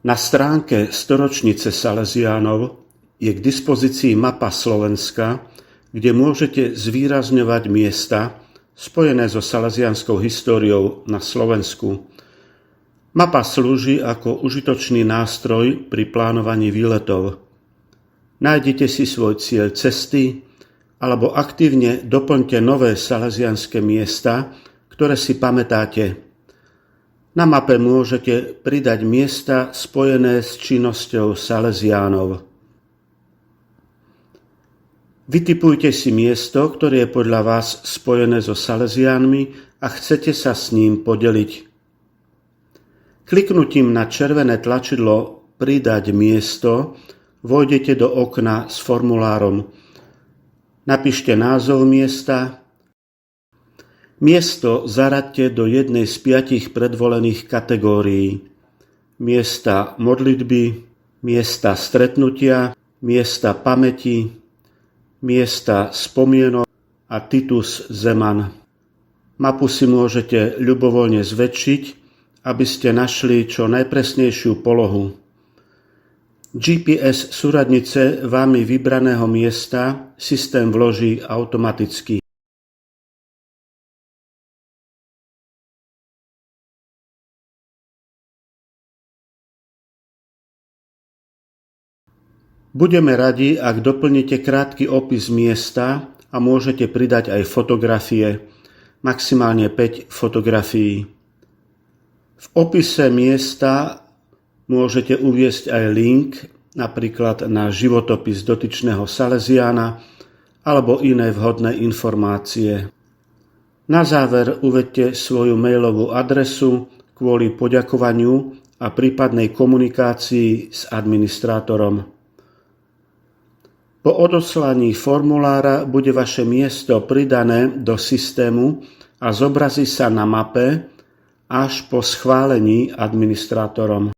Na stránke Storočnice Salesiánov je k dispozícii mapa Slovenska, kde môžete zvýrazňovať miesta spojené so salesianskou históriou na Slovensku. Mapa slúži ako užitočný nástroj pri plánovaní výletov. Nájdete si svoj cieľ cesty alebo aktívne doplňte nové salesianske miesta, ktoré si pamätáte. Na mape môžete pridať miesta spojené s činnosťou salesiánov. Vytipujte si miesto, ktoré je podľa vás spojené so salesiánmi a chcete sa s ním podeliť. Kliknutím na červené tlačidlo Pridať miesto vojdete do okna s formulárom. Napíšte názov miesta. Miesto zaraďte do jednej z 5 predvolených kategórií. Miesta modlitby, miesta stretnutia, miesta pamäti, miesta spomienok a Titus Zeman. Mapu si môžete ľubovoľne zväčšiť, aby ste našli čo najpresnejšiu polohu. GPS súradnice vami vybraného miesta systém vloží automaticky. Budeme radi, ak doplníte krátky opis miesta a môžete pridať aj fotografie, maximálne 5 fotografií. V opise miesta môžete uviesť aj link, napríklad na životopis dotyčného salesiána alebo iné vhodné informácie. Na záver uvedte svoju mailovú adresu kvôli poďakovaniu a prípadnej komunikácii s administrátorom. Po odoslaní formulára bude vaše miesto pridané do systému a zobrazí sa na mape až po schválení administrátorom.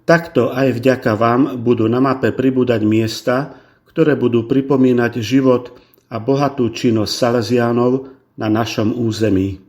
Takto aj vďaka vám budú na mape pribúdať miesta, ktoré budú pripomínať život a bohatú činnosť salesiánov na našom území.